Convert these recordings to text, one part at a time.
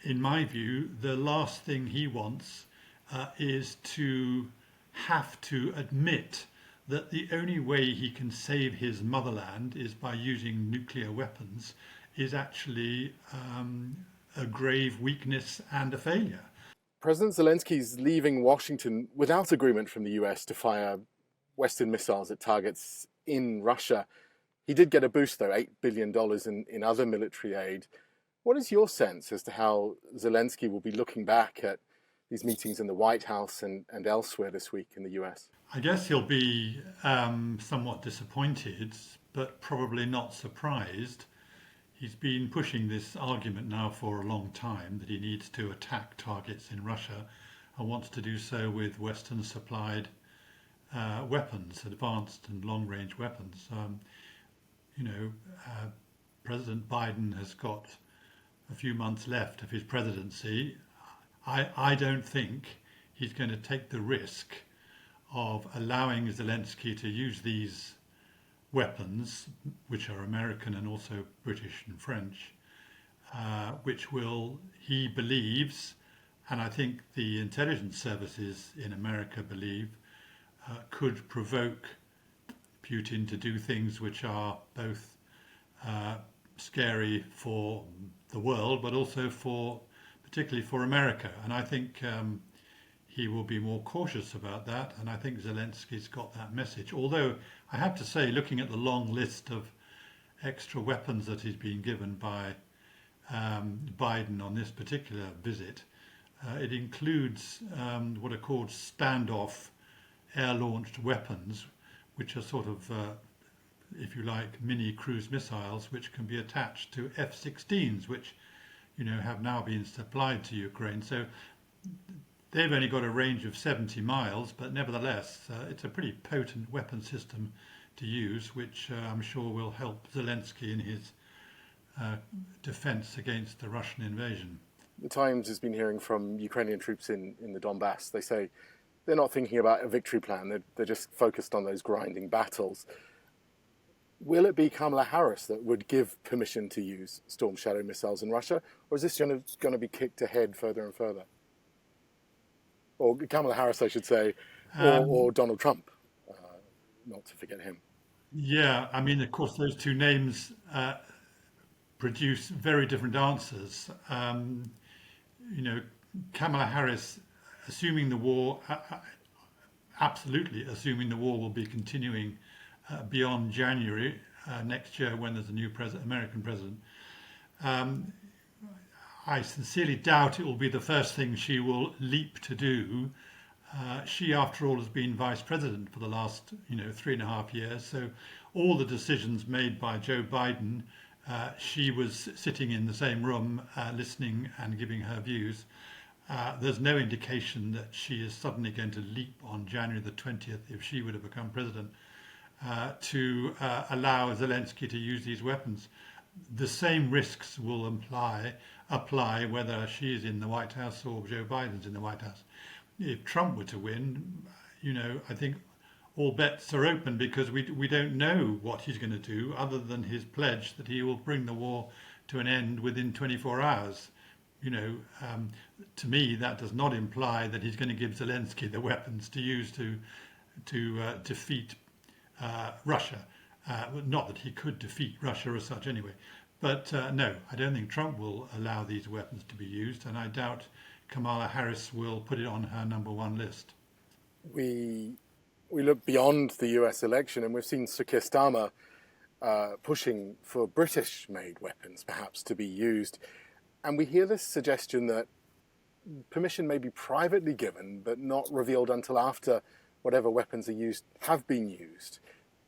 in my view, the last thing he wants is to have to admit that the only way he can save his motherland is by using nuclear weapons is actually a grave weakness and a failure. President Zelensky is leaving Washington without agreement from the US to fire Western missiles at targets in Russia. He did get a boost, though, $8 billion in other military aid. What is your sense as to how Zelensky will be looking back at these meetings in the White House and elsewhere this week in the US? I guess he'll be somewhat disappointed, but probably not surprised. He's been pushing this argument now for a long time that he needs to attack targets in Russia and wants to do so with Western supplied weapons, advanced and long range weapons. You know, President Biden has got a few months left of his presidency. I don't think he's going to take the risk of allowing Zelensky to use these weapons, which are American and also British and French, which will, he believes, and I think the intelligence services in America believe, could provoke Putin to do things which are both scary for the world, but also particularly for America. And I think he will be more cautious about that, and I think Zelensky's got that message. Although I have to say, looking at the long list of extra weapons that he's been given by Biden on this particular visit, it includes what are called standoff air-launched weapons, which are sort of, if you like, mini cruise missiles, which can be attached to F-16s, which, you know, have now been supplied to Ukraine. So they've only got a range of 70 miles, but nevertheless, it's a pretty potent weapon system to use, which I'm sure will help Zelensky in his defense against the Russian invasion. The Times has been hearing from Ukrainian troops in the Donbass. They say they're not thinking about a victory plan. They're just focused on those grinding battles. Will it be Kamala Harris that would give permission to use Storm Shadow missiles in Russia, or is this going to be kicked ahead further and further? Or Kamala Harris, I should say, or Donald Trump, not to forget him. Yeah, I mean, of course, those two names produce very different answers. You know, Kamala Harris, assuming the war, absolutely assuming the war will be continuing beyond January next year when there's a new American president. I sincerely doubt it will be the first thing she will leap to do. She, after all, has been vice president for the last, 3.5 years. So all the decisions made by Joe Biden, she was sitting in the same room, listening and giving her views. There's no indication that she is suddenly going to leap on January the 20th, if she would have become president, to allow Zelensky to use these weapons. The same risks will apply whether she is in the White House or Joe Biden's in the White House. If Trump were to win, I think all bets are open, because we don't know what he's going to do other than his pledge that he will bring the war to an end within 24 hours. To me, that does not imply that he's going to give Zelensky the weapons to use to defeat Russia. Not that he could defeat Russia as such anyway. But no, I don't think Trump will allow these weapons to be used, and I doubt Kamala Harris will put it on her number one list. We look beyond the US election, and we've seen Sir Keir Starmer pushing for British-made weapons perhaps to be used. And we hear this suggestion that permission may be privately given, but not revealed until after whatever weapons are used have been used.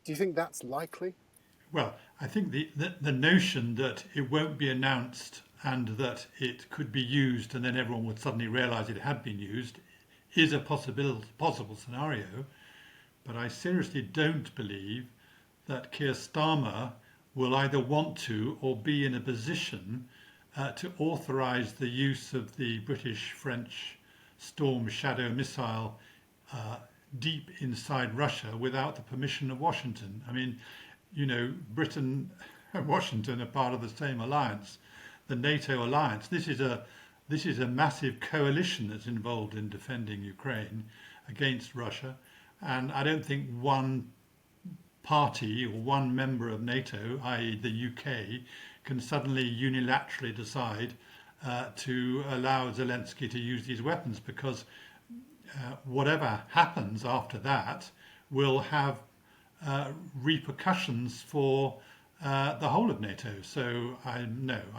Do you think that's likely? Well, I think the notion that it won't be announced and that it could be used and then everyone would suddenly realise it had been used is a possible scenario. But I seriously don't believe that Keir Starmer will either want to or be in a position to authorise the use of the British-French Storm Shadow missile deep inside Russia without the permission of Washington. I mean, Britain and Washington are part of the same alliance, the NATO alliance. This is a this is a massive coalition that's involved in defending Ukraine against Russia. And I don't think one party or one member of NATO, i.e. the UK, can suddenly unilaterally decide to allow Zelenskyy to use these weapons, because whatever happens after that will have repercussions for the whole of NATO. So I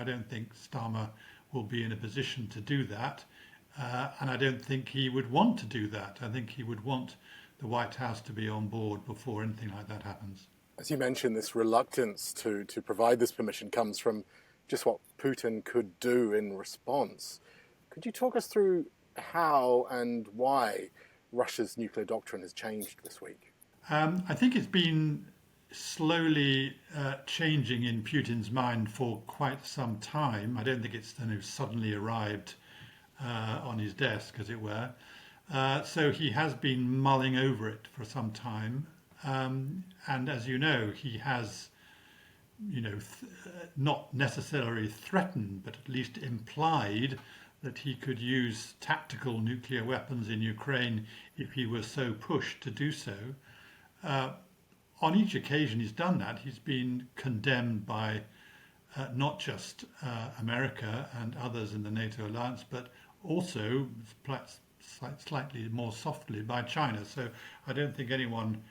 don't think Starmer will be in a position to do that, and I don't think he would want to do that. I think he would want the White House to be on board before anything like that happens. As you mentioned, this reluctance to provide this permission comes from just what Putin could do in response. Could you talk us through how and why Russia's nuclear doctrine has changed this week? I think it's been slowly changing in Putin's mind for quite some time. I don't think it's suddenly arrived on his desk, as it were. So he has been mulling over it for some time. And as you know, he has, not necessarily threatened, but at least implied that he could use tactical nuclear weapons in Ukraine if he were so pushed to do so. On each occasion he's done that, he's been condemned by not just America and others in the NATO alliance, but also slightly more softly by China. So I don't think anyone,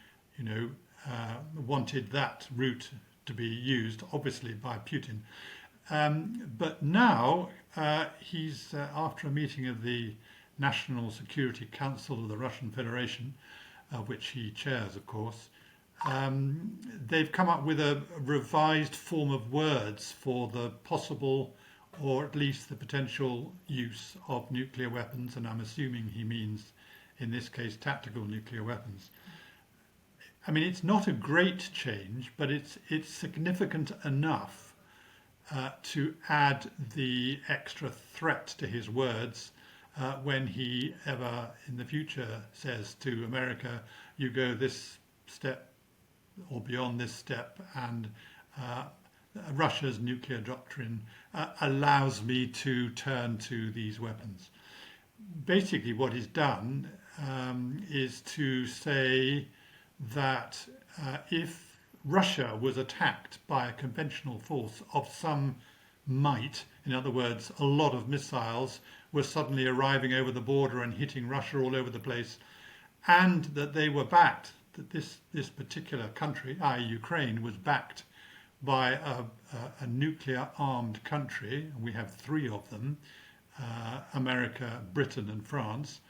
wanted that route to be used, obviously by Putin. But now he's, after a meeting of the National Security Council of the Russian Federation, which he chairs, of course, they've come up with a revised form of words for the possible, or at least the potential, use of nuclear weapons, and I'm assuming he means, in this case, tactical nuclear weapons. I mean, it's not a great change, but it's significant enough to add the extra threat to his words when he ever in the future says to America, you go this step or beyond this step, and Russia's nuclear doctrine allows me to turn to these weapons. Basically what he's done is to say that if Russia was attacked by a conventional force of some might, in other words, a lot of missiles were suddenly arriving over the border and hitting Russia all over the place, and that they were backed, that this particular country, i.e. Ukraine, was backed by a nuclear armed country, and we have three of them, America, Britain and France,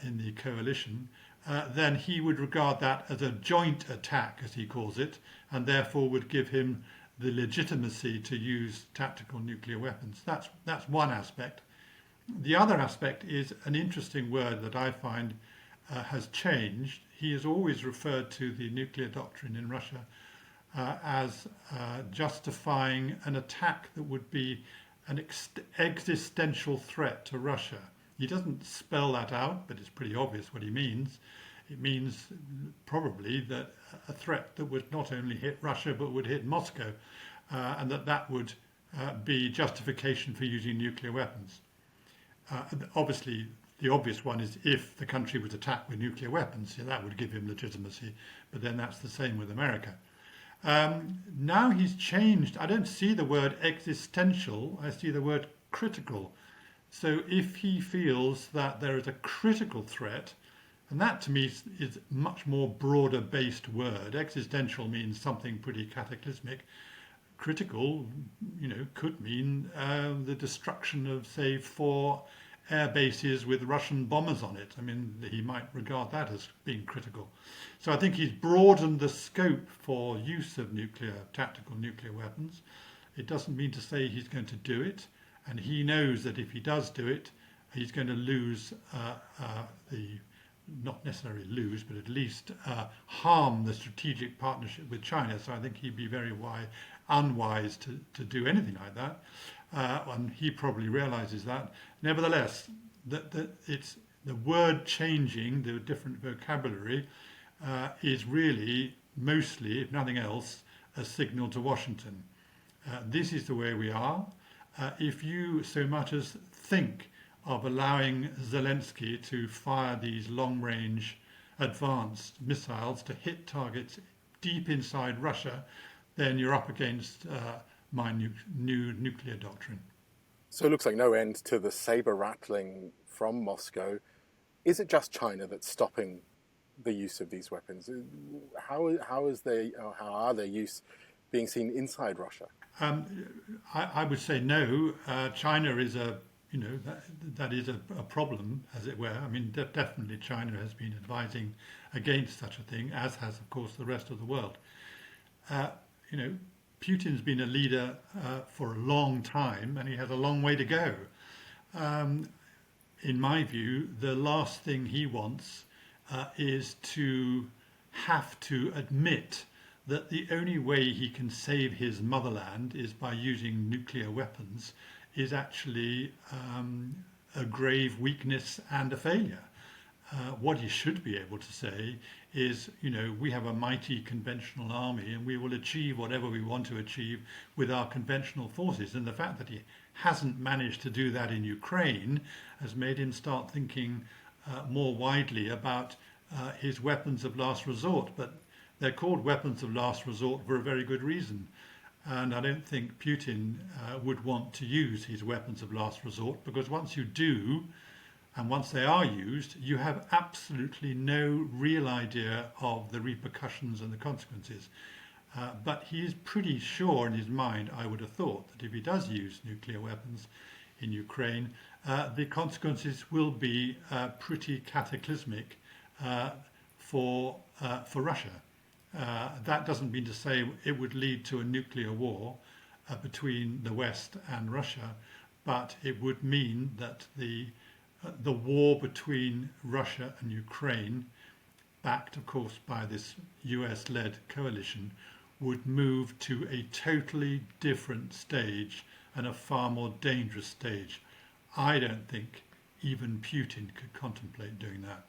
in the coalition, then he would regard that as a joint attack, as he calls it, and therefore would give him the legitimacy to use tactical nuclear weapons. That's one aspect. The other aspect is an interesting word that I find has changed. He has always referred to the nuclear doctrine in Russia as justifying an attack that would be an existential threat to Russia. He doesn't spell that out, but it's pretty obvious what he means. It means probably that a threat that would not only hit Russia but would hit Moscow, and that would be justification for using nuclear weapons. Obviously, the obvious one is if the country was attacked with nuclear weapons, that would give him legitimacy, but then that's the same with America. Now he's changed. I don't see the word existential, I see the word critical. So if he feels that there is a critical threat, and that to me is much more broader based word. Existential means something pretty cataclysmic. Critical, could mean the destruction of, say, 4 air bases with Russian bombers on it. I mean, he might regard that as being critical. So I think he's broadened the scope for use of tactical nuclear weapons. It doesn't mean to say he's going to do it. And he knows that if he does do it, he's going to lose not necessarily lose, but at least harm the strategic partnership with China. So I think he'd be very unwise to do anything like that. And he probably realizes that. Nevertheless, it's the word changing, the different vocabulary, is really mostly, if nothing else, a signal to Washington. This is the way we are. If you so much as think of allowing Zelenskyy to fire these long-range advanced missiles to hit targets deep inside Russia, then you're up against my new nuclear doctrine. So it looks like no end to the saber rattling from Moscow. Is it just China that's stopping the use of these weapons? How are their use being seen inside Russia? I would say no. China is that is a problem, as it were. I mean, definitely China has been advising against such a thing, as has, of course, the rest of the world. You know, Putin's been a leader for a long time, and he has a long way to go. In my view, the last thing he wants is to have to admit that the only way he can save his motherland is by using nuclear weapons is actually a grave weakness and a failure. What he should be able to say is, we have a mighty conventional army and we will achieve whatever we want to achieve with our conventional forces. And the fact that he hasn't managed to do that in Ukraine has made him start thinking more widely about his weapons of last resort. But they're called weapons of last resort for a very good reason. And I don't think Putin would want to use his weapons of last resort, because once you do, and once they are used, you have absolutely no real idea of the repercussions and the consequences. But he is pretty sure in his mind, I would have thought, that if he does use nuclear weapons in Ukraine, the consequences will be pretty cataclysmic for Russia. That doesn't mean to say it would lead to a nuclear war between the West and Russia, but it would mean that the war between Russia and Ukraine, backed of course by this US-led coalition, would move to a totally different stage and a far more dangerous stage. I don't think even Putin could contemplate doing that.